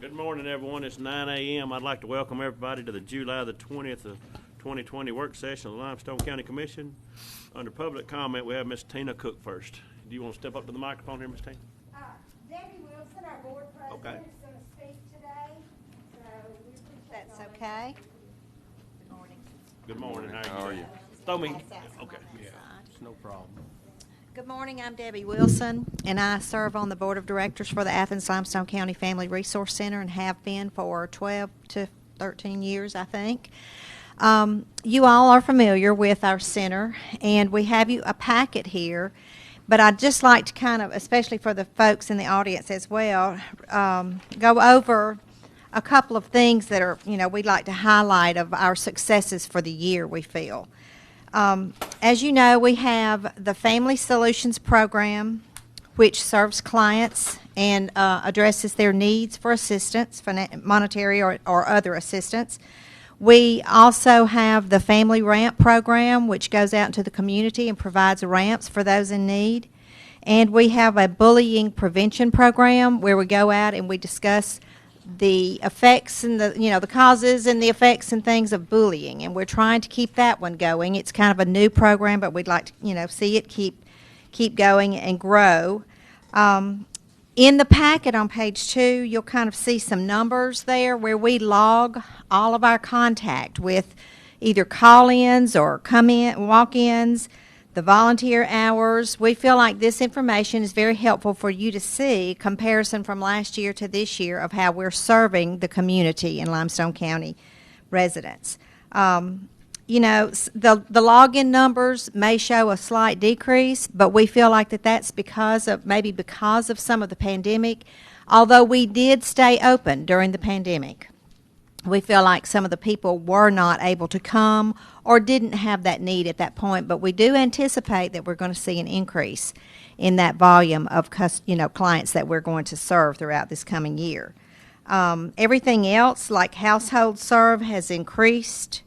Good morning, everyone. It's 9 a.m. I'd like to welcome everybody to the July the 20th of 2020 work session of the Limestone County Commission. Under public comment, we have Ms. Tina Cook first. Do you want to step up to the microphone here, Ms. Tina? Debbie Wilson, our board president, is going to speak today, so we appreciate That's okay. Good morning. Good morning. How are you? Throw me. Pass that Okay. side. It's no problem. Good morning, I'm Debbie Wilson, and I serve on the Board of Directors for the Athens Limestone County Family Resource Center and have been for 12 to 13 years, I think. You all are familiar with our center, and we have you a packet here, but I'd just like to kind of, especially for the folks in the audience as well, go over a couple of things that are, we'd like to highlight of our successes for the year, we feel. As you know, we have the Family Solutions Program, which serves clients and addresses their needs for assistance, monetary or other assistance. We also have the Family Ramp Program, which goes out into the community and provides ramps for those in need. And we have a bullying prevention program where we go out and we discuss the effects and the causes and the effects and things of bullying, and we're trying to keep that one going. It's kind of a new program, but we'd like to see it keep going and grow. In the packet on page 2, you'll kind of see some numbers there where we log all of our contact with either call-ins or walk-ins, the volunteer hours. We feel like this information is very helpful for you to see comparison from last year to this year of how we're serving the community in Limestone County residents. The login numbers may show a slight decrease, but we feel like that's because of some of the pandemic. Although we did stay open during the pandemic, we feel like some of the people were not able to come or didn't have that need at that point, but we do anticipate that we're going to see an increase in that volume of clients that we're going to serve throughout this coming year. Everything else, like household serve, has increased.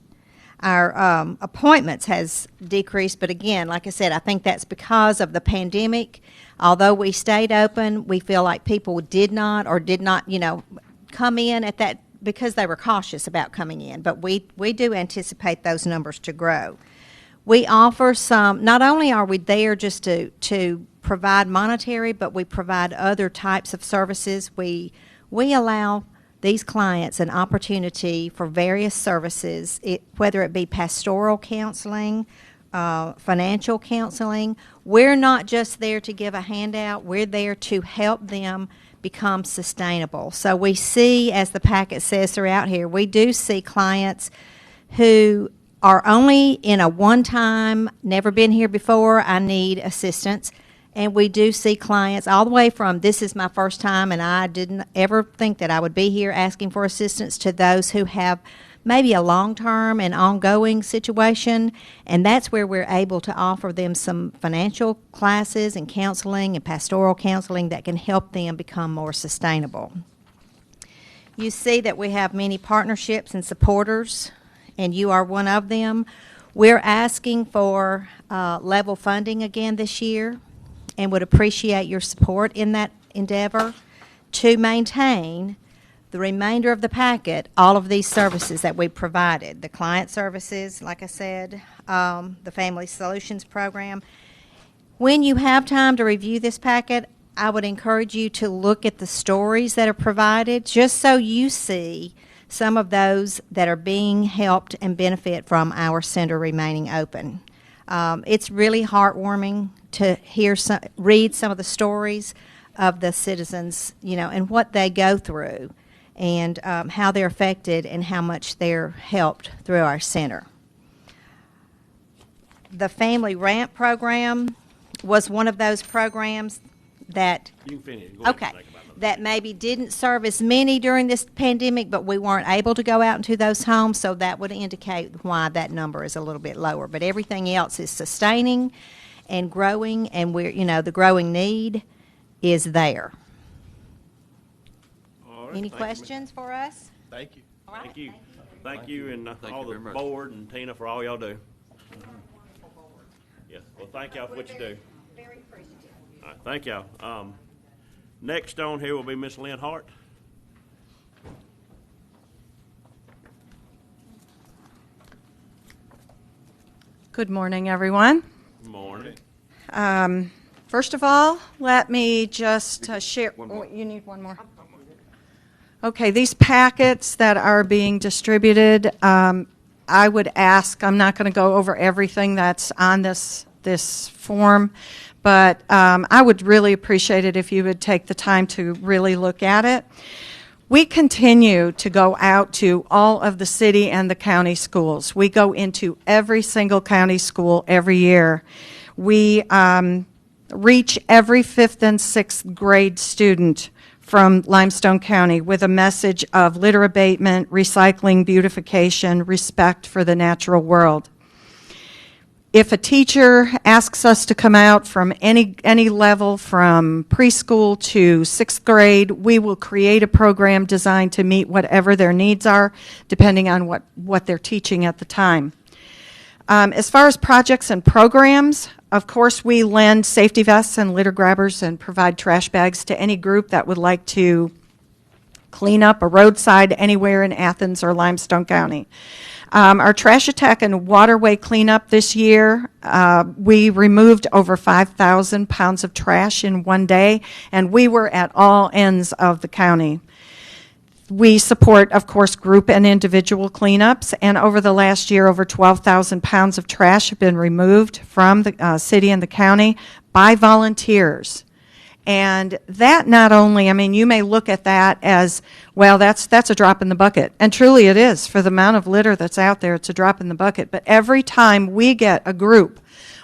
Our appointments has decreased, but again, like I said, I think that's because of the pandemic. Although we stayed open, we feel like people did not come in at that because they were cautious about coming in, but we do anticipate those numbers to grow. We offer not only are we there just to provide monetary, but we provide other types of services. We allow these clients an opportunity for various services, whether it be pastoral counseling, financial counseling. We're not just there to give a handout, we're there to help them become sustainable. So we see, as the packet says throughout here, we do see clients who are only in a one-time, never been here before, I need assistance. And we do see clients all the way from this is my first time and I didn't ever think that I would be here asking for assistance to those who have maybe a long-term and ongoing situation, and that's where we're able to offer them some financial classes and counseling and pastoral counseling that can help them become more sustainable. You see that we have many partnerships and supporters, and you are one of them. We're asking for level funding again this year and would appreciate your support in that endeavor to maintain the remainder of the packet, all of these services that we provided, the client services, like I said, the Family Solutions Program. When you have time to review this packet, I would encourage you to look at the stories that are provided, just so you see some of those that are being helped and benefit from our center remaining open. It's really heartwarming to read some of the stories of the citizens, and what they go through, and how they're affected and how much they're helped through our center. The Family Ramp Program was one of those programs that You can finish. Go ahead and think about it. that maybe didn't serve as many during this pandemic, but we weren't able to go out into those homes, so that would indicate why that number is a little bit lower. But everything else is sustaining and growing, and the growing need is there. All right. Any Thank you, questions for us? Thank you. All right. Thank you. Thank you, and Thank all you the very much. board and Tina for all y'all do. Yeah. Well, thank y'all for what you do. Very appreciative. All right. Thank y'all. Next on here will be Miss Lynn Hart. Good morning, everyone. Morning. First of all, let me just share. Oh, you need one more? Okay, these packets that are being distributed, I would ask, I'm not going to go over everything that's on this form, but I would really appreciate it if you would take the time to really look at it. We continue to go out to all of the city and the county schools. We go into every single county school every year. We reach every 5th and 6th grade student from Limestone County with a message of litter abatement, recycling, beautification, respect for the natural world. If a teacher asks us to come out from any level, from preschool to 6th grade, we will create a program designed to meet whatever their needs are, depending on what they're teaching at the time. As far as projects and programs, of course, we lend safety vests and litter grabbers and provide trash bags to any group that would like to clean up a roadside anywhere in Athens or Limestone County. Our trash attack and waterway cleanup this year, we removed over 5,000 pounds of trash in one day, and we were at all ends of the county. We support, of course, group and individual cleanups, and over the last year, over 12,000 pounds of trash have been removed from the city and the county by volunteers. And that not only, I mean, you may look at that as, well, that's a drop in the bucket. And truly it is. For the amount of litter that's out there, it's a drop in the bucket. But every time we get a group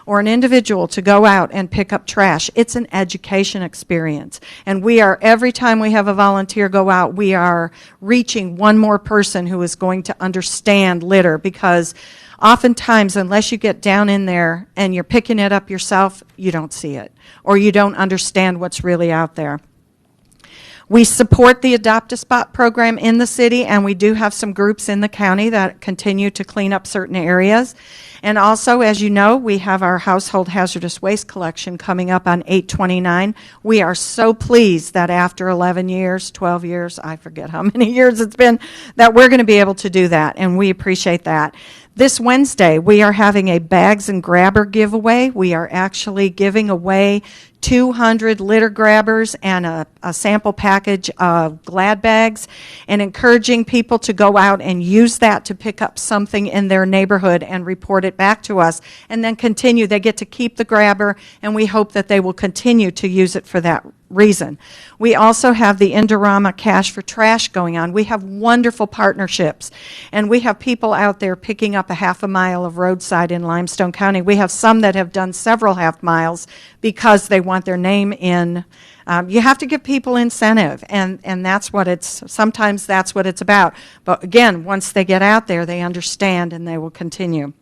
or an individual to go out and pick up trash, it's an education experience. And every time we have a volunteer go out, we are reaching one more person who is going to understand litter, because oftentimes, unless you get down in there and you're picking it up yourself, you don't see it, or you don't understand what's really out there. We support the Adopt a Spot program in the city, and we do have some groups in the county that continue to clean up certain areas. And also, as you know, we have our household hazardous waste collection coming up on 8/29. We are so pleased that after 11 years, 12 years, I forget how many years it's been, that we're going to be able to do that, and we appreciate that. This Wednesday, we are having a bags and grabber giveaway. We are actually giving away 200 litter grabbers and a sample package of Glad bags, and encouraging people to go out and use that to pick up something in their neighborhood and report it back to us, and then continue. They get to keep the grabber, and we hope that they will continue to use it for that reason. We also have the Indorama Cash for Trash going on. We have wonderful partnerships, and we have people out there picking up a half a mile of roadside in Limestone County. We have some that have done several half miles because they want their name in. You have to give people incentive, and sometimes that's what it's about. But again, once they get out there, they understand and they will continue.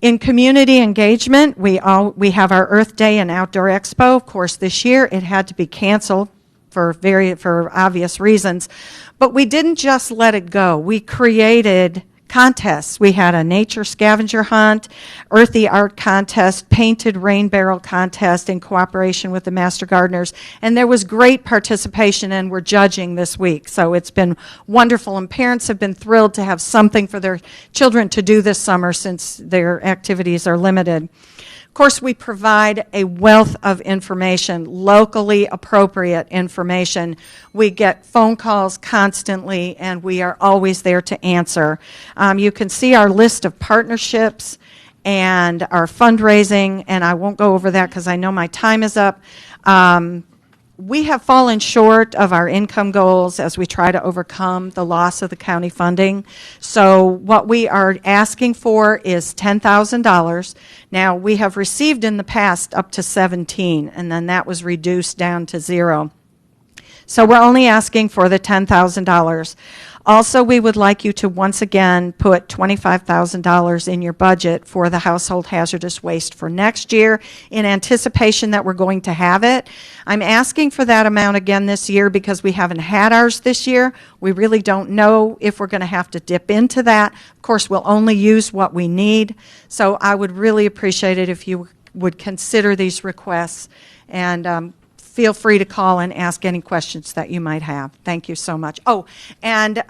In community engagement, we have our Earth Day and Outdoor Expo. Of course, this year it had to be canceled for obvious reasons, but we didn't just let it go. We created contests. We had a nature scavenger hunt, earthy art contest, painted rain barrel contest in cooperation with the Master Gardeners, and there was great participation, and we're judging this week. So it's been wonderful, and parents have been thrilled to have something for their children to do this summer since their activities are limited. Of course, we provide a wealth of information, locally appropriate information. We get phone calls constantly, and we are always there to answer. You can see our list of partnerships and our fundraising, and I won't go over that because I know my time is up. We have fallen short of our income goals as we try to overcome the loss of the county funding. So what we are asking for is $10,000. Now, we have received in the past up to 17, and then that was reduced down to 0. So we're only asking for the $10,000. Also, we would like you to once again put $25,000 in your budget for the household hazardous waste for next year in anticipation that we're going to have it. I'm asking for that amount again this year because we haven't had ours this year. We really don't know if we're going to have to dip into that. Of course, we'll only use what we need. So I would really appreciate it if you would consider these requests, and feel free to call and ask any questions that you might have. Thank you so much. Oh, and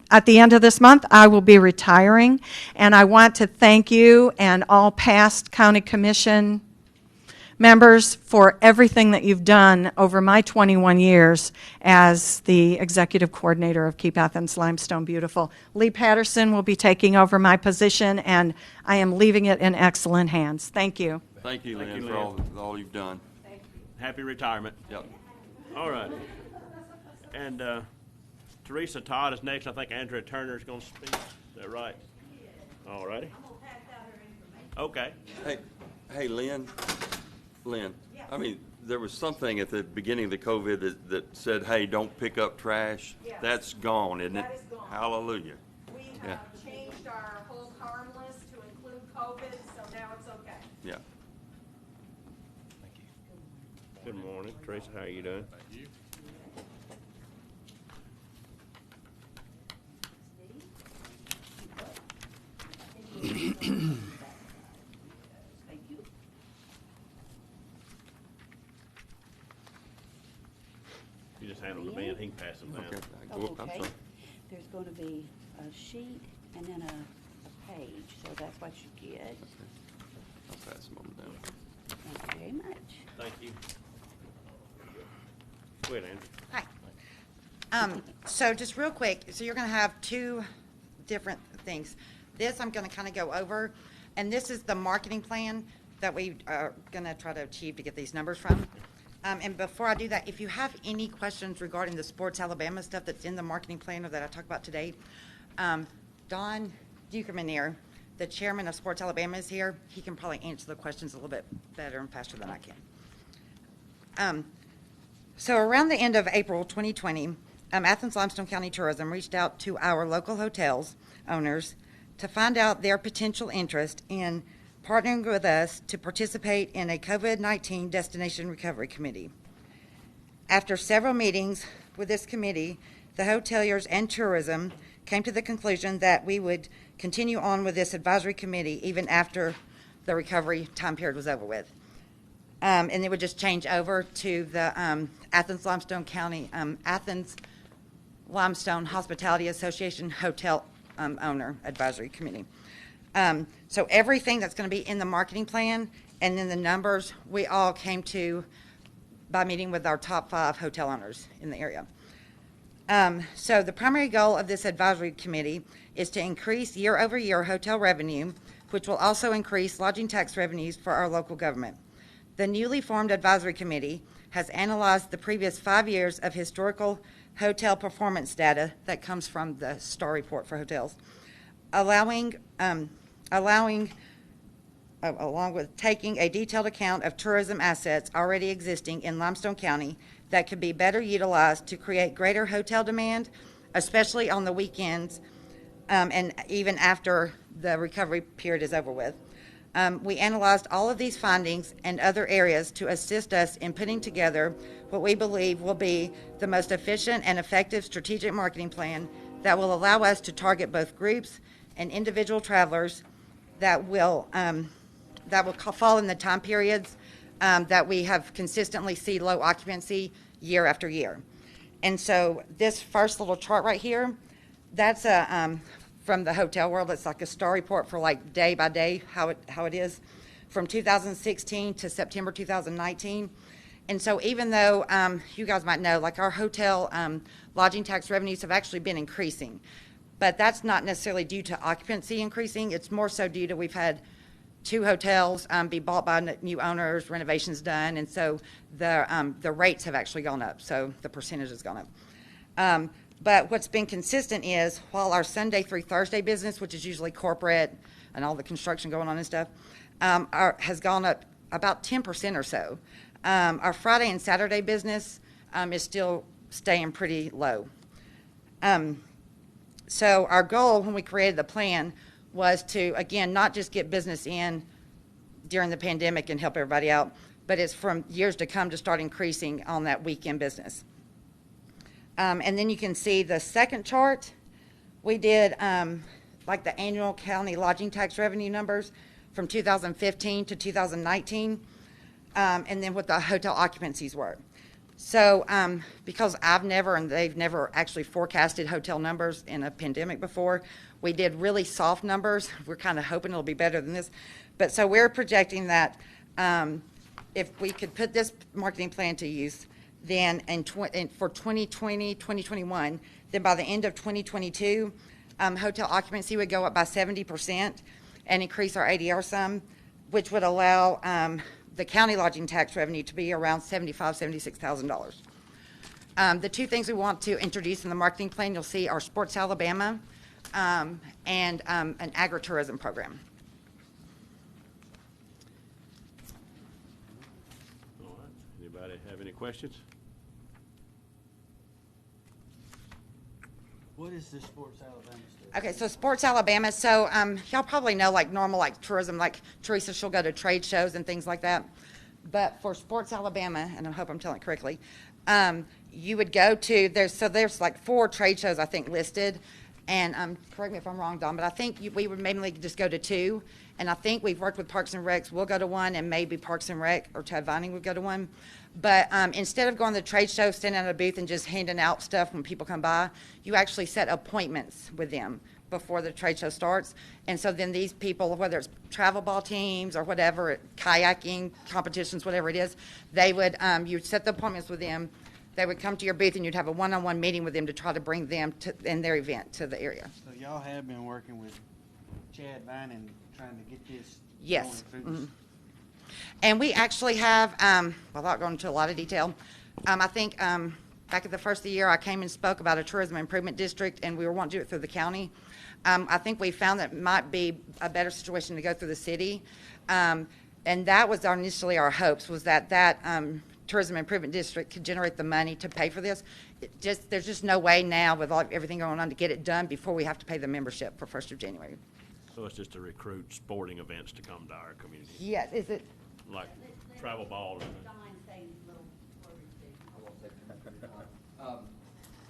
at the end of this month, I will be retiring, and I want to thank you and all past county commission members for everything that you've done over my 21 years as the executive coordinator of Keep Athens Limestone Beautiful. Lee Patterson will be taking over my position, and I am leaving it in excellent hands. Thank you. Thank you, Thank Lynn, you, for Lynn. all you've done. Happy retirement. Yep. All right. And Teresa Todd is next. I think Andrea Turner is going to speak. Is that right? All righty. Okay. Hey, Lynn. I mean, there was something at the beginning of the COVID that said, hey, don't pick up trash. Yes. That's gone, isn't it? That is gone. Hallelujah. We Yeah. changed our whole harmless to include COVID, so now it's okay. Yeah. Good morning, Teresa. How are you doing? You just handle the band. He can pass them down. Okay. Oh, I'm okay. sorry. There's going to be a sheet and then a page, so that's what you get. I'll pass them on down. Thank you very much. Thank you. Go ahead, Andrew. Hi. So just real quick, so you're going to have two different things. This I'm going to kind of go over, and this is the marketing plan that we are going to try to achieve to get these numbers from. And before I do that, if you have any questions regarding the Sports Alabama stuff that's in the marketing plan or that I talked about today, Don Dukerman here, the chairman of Sports Alabama, is here. He can probably answer the questions a little bit better and faster than I can. So around the end of April 2020, Athens Limestone County Tourism reached out to our local hotels owners to find out their potential interest in partnering with us to participate in a COVID-19 Destination Recovery Committee. After several meetings with this committee, the hoteliers and tourism came to the conclusion that we would continue on with this advisory committee even after the recovery time period was over with. And it would just change over to the Athens Limestone County, Athens Limestone Hospitality Association Hotel Owner Advisory Committee. So everything that's going to be in the marketing plan and then the numbers, we all came to by meeting with our top 5 hotel owners in the area. So the primary goal of this advisory committee is to increase year-over-year hotel revenue, which will also increase lodging tax revenues for our local government. The newly formed advisory committee has analyzed the previous 5 years of historical hotel performance data that comes from the STAR report for hotels, along with taking a detailed account of tourism assets already existing in Limestone County that could be better utilized to create greater hotel demand, especially on the weekends and even after the recovery period is over with. We analyzed all of these findings and other areas to assist us in putting together what we believe will be the most efficient and effective strategic marketing plan that will allow us to target both groups and individual travelers that will fall in the time periods that we have consistently see low occupancy year after year. And so this first little chart right here, that's from the hotel world. It's like a STAR report for like day by day, how it is from 2016 to September 2019. And so even though you guys might know, like our hotel lodging tax revenues have actually been increasing, but that's not necessarily due to occupancy increasing. It's more so due to we've had 2 hotels be bought by new owners, renovations done, and so the rates have actually gone up. So the percentage has gone up. But what's been consistent is while our Sunday through Thursday business, which is usually corporate and all the construction going on and stuff, has gone up about 10% or so. Our Friday and Saturday business is still staying pretty low. So our goal when we created the plan was to, again, not just get business in during the pandemic and help everybody out, but it's from years to come to start increasing on that weekend business. And then you can see the second chart. We did like the annual county lodging tax revenue numbers from 2015 to 2019, and then what the hotel occupancies were. So, because I've never, and they've never actually forecasted hotel numbers in a pandemic before, we did really soft numbers. We're kind of hoping it'll be better than this. But so we're projecting that if we could put this marketing plan to use, then for 2020, 2021, then by the end of 2022, hotel occupancy would go up by 70% and increase our ADR some, which would allow the county lodging tax revenue to be around $76,000. The two things we want to introduce in the marketing plan, you'll see, are Sports Alabama and an agritourism program. All right. Anybody have any questions? What is this Sports Alabama stuff? Okay, so Sports Alabama, so y'all probably know like normal like tourism, like Teresa, she'll go to trade shows and things like that. But for Sports Alabama, and I hope I'm telling it correctly, you would go to, there's like 4 trade shows I think listed. And correct me if I'm wrong, Don, but I think we would mainly just go to 2. And I think we've worked with Parks and Recs, we'll go to 1, and maybe Parks and Rec or Tad Vining would go to 1. But instead of going to the trade show, standing at a booth and just handing out stuff when people come by, you actually set appointments with them before the trade show starts. And so then these people, whether it's travel ball teams or whatever, kayaking competitions, whatever it is, they would, you'd set the appointments with them. They would come to your booth and you'd have a one-on-one meeting with them to try to bring them in their event to the area. So y'all have been working with Chad Vining trying to get this Yes. going through this. And we actually have, without going into a lot of detail, I think back at the first of the year, I came and spoke about a tourism improvement district, and we were wanting to do it through the county. I think we found that it might be a better situation to go through the city. And that was initially our hopes, was that tourism improvement district could generate the money to pay for this. There's just no way now with everything going on to get it done before we have to pay the membership for 1st of January. So it's just to recruit sporting events to come to our community, Yes, is it? like travel ball and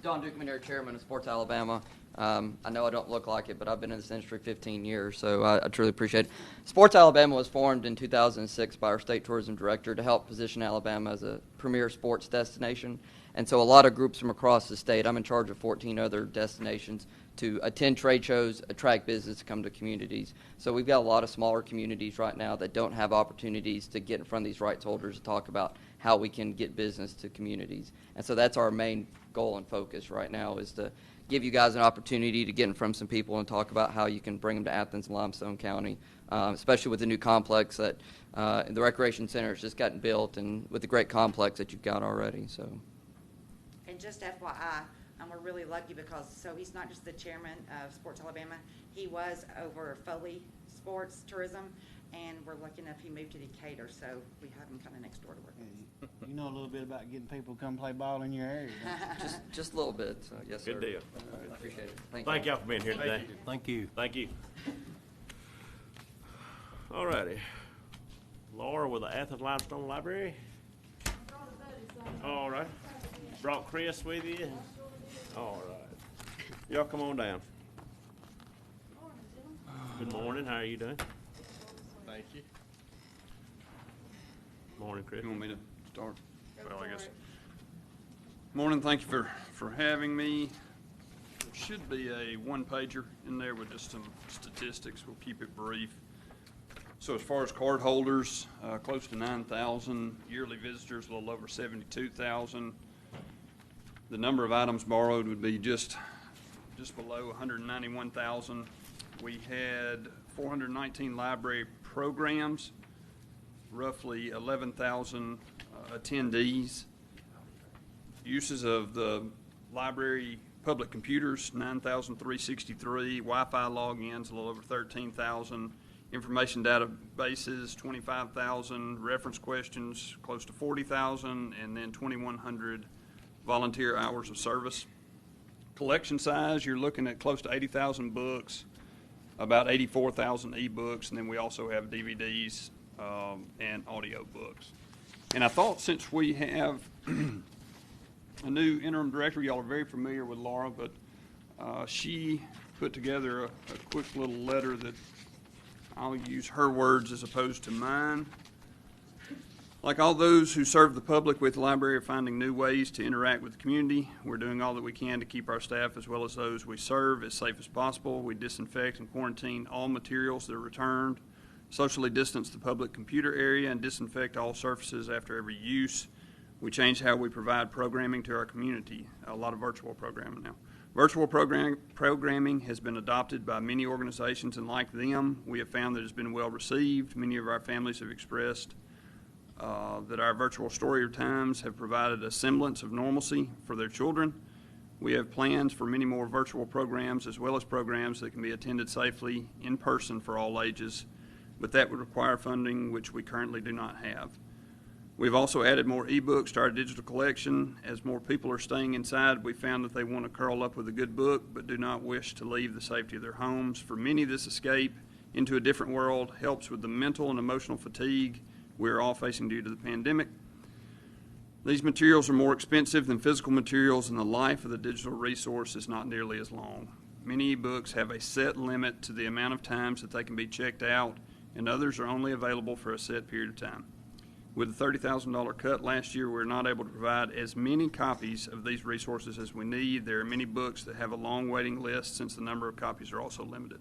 Don Dukeman, Chairman of Sports Alabama. I know I don't look like it, but I've been in this industry 15 years, so I truly appreciate it. Sports Alabama was formed in 2006 by our state tourism director to help position Alabama as a premier sports destination. And so a lot of groups from across the state, I'm in charge of 14 other destinations, to attend trade shows, attract business to come to communities. So we've got a lot of smaller communities right now that don't have opportunities to get in front of these rights holders to talk about how we can get business to communities. And so that's our main goal and focus right now, is to give you guys an opportunity to get in front of some people and talk about how you can bring them to Athens and Limestone County, especially with the new complex that the recreation center has just gotten built, and with the great complex that you've got already. So. And just FYI, we're really lucky because, so he's not just the chairman of Sports Alabama, he was over Foley Sports Tourism, and we're lucky enough he moved to Decatur, so we have him kind of next door to work with us. You know a little bit about getting people to come play ball in your area, don't you? Just a little bit. So, yes, sir. Good deal. Appreciate it. Thank y'all for being here today. Thank you. Thank you. All righty. Laura with the Athens Limestone Library. All right. Brought Chris with you. All right. Y'all come on down. Good morning. How are you doing? Thank you. Morning, Chris. You want me to start? Well, I guess. Morning. Thank you for having me. There should be a one-pager in there with just some statistics. We'll keep it brief. So as far as card holders, close to 9,000. Yearly visitors, a little over 72,000. The number of items borrowed would be just below 191,000. We had 419 library programs, roughly 11,000 attendees. Uses of the library public computers, 9,363. Wi-Fi logins, a little over 13,000. Information databases, 25,000. Reference questions, close to 40,000. And then 2,100 volunteer hours of service. Collection size, you're looking at close to 80,000 books, about 84,000 ebooks, and then we also have DVDs and audio books. And I thought, since we have a new interim director, y'all are very familiar with Laura, but she put together a quick little letter that I'll use her words as opposed to mine. Like all those who serve the public with the library are finding new ways to interact with the community. We're doing all that we can to keep our staff as well as those we serve as safe as possible. We disinfect and quarantine all materials that are returned, socially distance the public computer area, and disinfect all surfaces after every use. We changed how we provide programming to our community, a lot of virtual programming now. Virtual programming has been adopted by many organizations, and like them, we have found that it's been well received. Many of our families have expressed that our virtual story times have provided a semblance of normalcy for their children. We have plans for many more virtual programs as well as programs that can be attended safely in person for all ages, but that would require funding which we currently do not have. We've also added more ebooks to our digital collection. As more people are staying inside, we found that they want to curl up with a good book but do not wish to leave the safety of their homes. For many, this escape into a different world helps with the mental and emotional fatigue we're all facing due to the pandemic. These materials are more expensive than physical materials, and the life of the digital resource is not nearly as long. Many ebooks have a set limit to the amount of times that they can be checked out, and others are only available for a set period of time. With the $30,000 cut last year, we're not able to provide as many copies of these resources as we need. There are many books that have a long waiting list since the number of copies are also limited.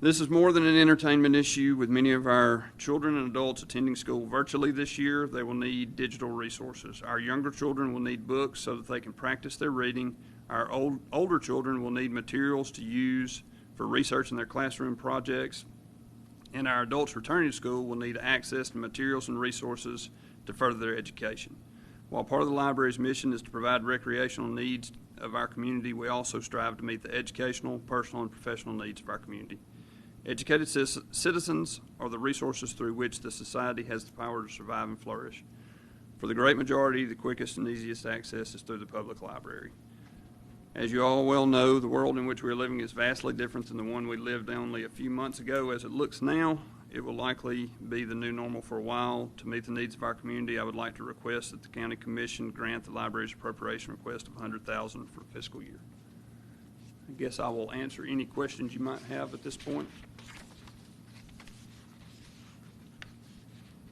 This is more than an entertainment issue. With many of our children and adults attending school virtually this year, they will need digital resources. Our younger children will need books so that they can practice their reading. Our older children will need materials to use for research in their classroom projects. And our adults returning to school will need access to materials and resources to further their education. While part of the library's mission is to provide recreational needs of our community, we also strive to meet the educational, personal, and professional needs of our community. Educated citizens are the resources through which the society has the power to survive and flourish. For the great majority, the quickest and easiest access is through the public library. As you all well know, the world in which we are living is vastly different than the one we lived only a few months ago. As it looks now, it will likely be the new normal for a while. To meet the needs of our community, I would like to request that the County Commission grant the library's appropriation request of $100,000 for fiscal year. I guess I will answer any questions you might have at this point.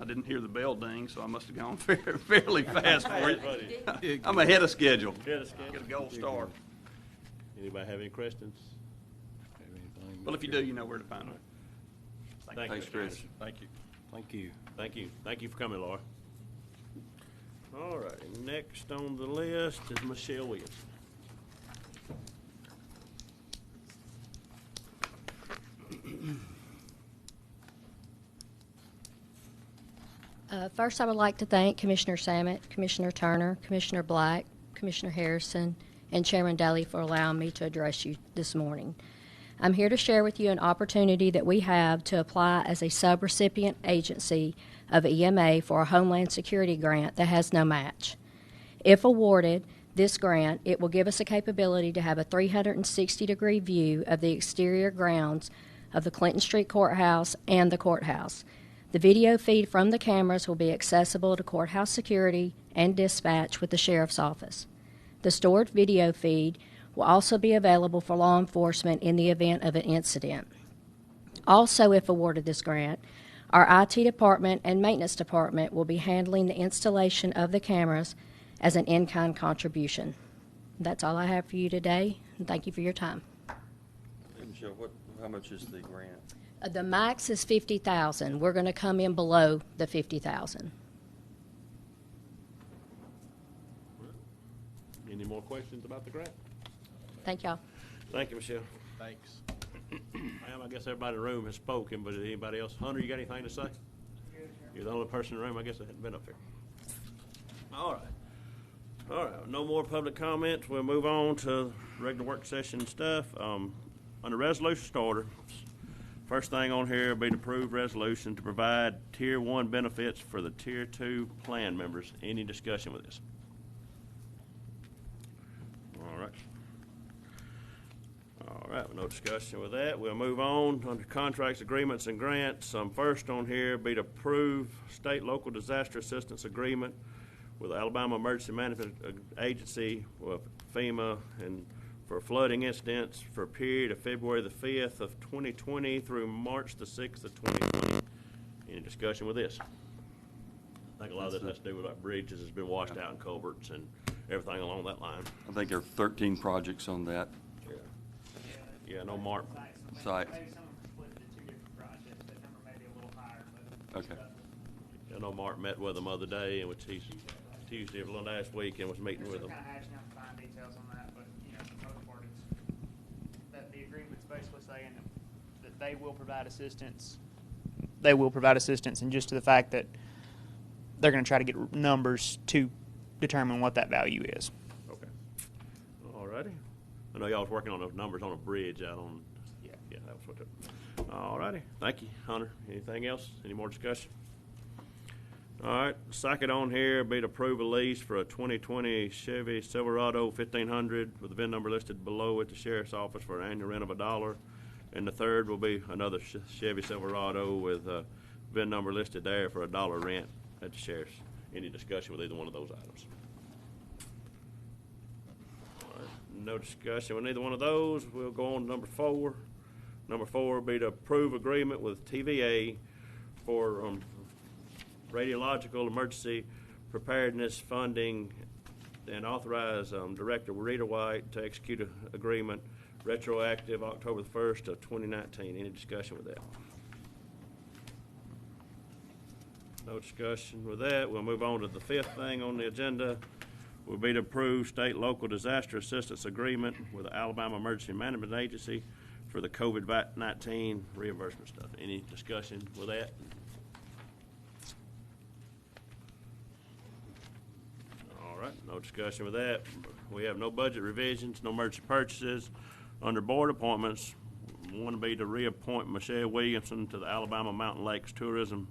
I didn't hear the bell ding, so I must have gone fairly fast for it. I'm ahead of schedule. Get a gold star. Anybody have any questions? Well, if you do, you know where to find me. Thanks, Chris. Thank you. Thank you. Thank you. Thank you for coming, Laura. All right, next on the list is Michelle Williams. First, I would like to thank Commissioner Samet, Commissioner Turner, Commissioner Black, Commissioner Harrison, and Chairman Daly for allowing me to address you this morning. I'm here to share with you an opportunity that we have to apply as a subrecipient agency of EMA for a Homeland Security grant that has no match. If awarded this grant, it will give us a capability to have a 360-degree view of the exterior grounds of the Clinton Street Courthouse and the courthouse. The video feed from the cameras will be accessible to courthouse security and dispatch with the Sheriff's Office. The stored video feed will also be available for law enforcement in the event of an incident. Also, if awarded this grant, our IT department and maintenance department will be handling the installation of the cameras as an in-kind contribution. That's all I have for you today, and thank you for your time. Hey, Michelle, how much is the grant? The max is $50,000. We're going to come in below the $50,000. Any more questions about the grant? Thank y'all. Thank you, Michelle. Thanks. Ma'am, I guess everybody in the room has spoken, but anybody else? Hunter, you got anything to say? You're the only person in the room. I guess I hadn't been up here. All right. All right. No more public comments. We'll move on to regular work session stuff. Under resolution order, first thing on here will be to approve resolution to provide Tier 1 benefits for the Tier 2 plan members. Any discussion with this? All right. All right, no discussion with that. We'll move on under contracts, agreements, and grants. First on here be to approve state local disaster assistance agreement with the Alabama Emergency Management Agency, with FEMA, and for flooding incidents for a period of February the 5th of 2020 through March the 6th of 2020. Any discussion with this? I think a lot of that has to do with like bridges that's been washed out and culverts and everything along that line. I think there are 13 projects on that Yeah, no Mark. site. Maybe some of them are split into two different projects, that number may be a little higher, but. Okay. I know Mark met with them the other day, and which he's Tuesday of last week, and was meeting with them. Kind of hashing out the fine details on that, but, you know, for the most part, it's, that the agreement's basically saying that they will provide assistance. They will provide assistance, and just to the fact that they're gonna try to get numbers to determine what that value is. Okay. All righty. I know y'all was working on those numbers on a bridge out on, yeah, that was what it. All righty. Thank you, Hunter. Anything else? Any more discussion? All right, second on here be to approve a lease for a 2020 Chevy Silverado 1500 with the VIN number listed below at the sheriff's office for an annual rent of $1. And the third will be another Chevy Silverado with a VIN number listed there for $1 rent at the sheriff's. Any discussion with either one of those items? All right, no discussion with either one of those. We'll go on to number 4. Number 4 will be to approve agreement with TVA for radiological emergency preparedness funding and authorize Director Rita White to execute an agreement retroactive October the 1st of 2019. Any discussion with that? No discussion with that. We'll move on to the 5th thing on the agenda. Will be to approve state local disaster assistance agreement with the Alabama Emergency Management Agency for the COVID-19 reimbursement stuff. Any discussion with that? All right, no discussion with that. We have no budget revisions, no emergency purchases. Under board appointments, one will be to reappoint Michelle Williamson to the Alabama Mountain Lakes Tourism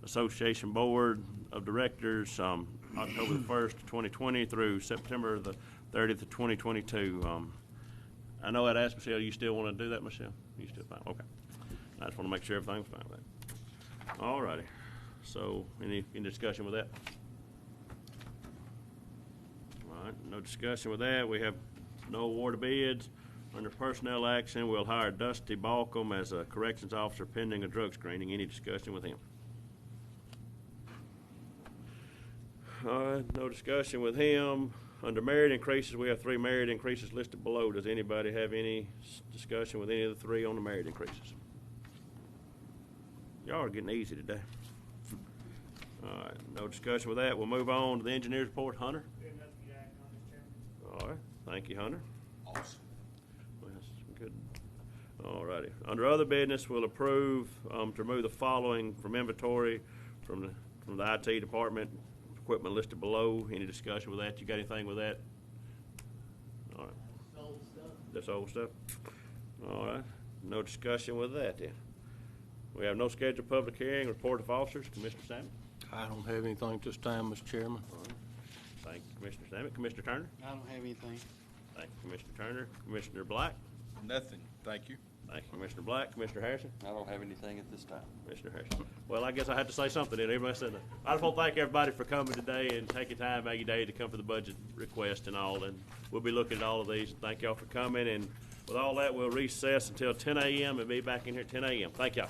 Association Board of Directors, October the 1st, 2020 through September the 30th of 2022. I know I'd asked Michelle, you still want to do that, Michelle? You still fine? Okay. I just want to make sure everything's fine with that. All righty. So, any discussion with that? All right, no discussion with that. We have no award of bids. Under personnel action, we'll hire Dusty Balcom as a corrections officer pending a drug screening. Any discussion with him? All right, no discussion with him. Under merit increases, we have 3 merit increases listed below. Does anybody have any discussion with any of the 3 on the merit increases? Y'all are getting easy today. All right, no discussion with that. We'll move on to the engineer's report. Hunter? All right, thank you, Hunter. Awesome. Well, that's good. All righty. Under other business, we'll approve to remove the following from inventory from the IT department. Equipment listed below. Any discussion with that? You got anything with that? All right. That's old stuff. All right. No discussion with that then. We have no scheduled public hearing. Report of officers. Commissioner Sammett. I don't have anything at this time, Mr. Chairman. All right. Thank you, Commissioner Sammett. Commissioner Turner. I don't have anything. Thank you, Commissioner Turner. Commissioner Black. Nothing, thank you. Thank you, Commissioner Black. Commissioner Harrison. I don't have anything at this time. Commissioner Harrison. Well, I guess I had to say something then. Everybody said that. I just want to thank everybody for coming today and taking time out of your day to come for the budget request and all. And we'll be looking at all of these. Thank y'all for coming. And with all that, we'll recess until 10 a.m. and be back in here at 10 a.m. Thank y'all.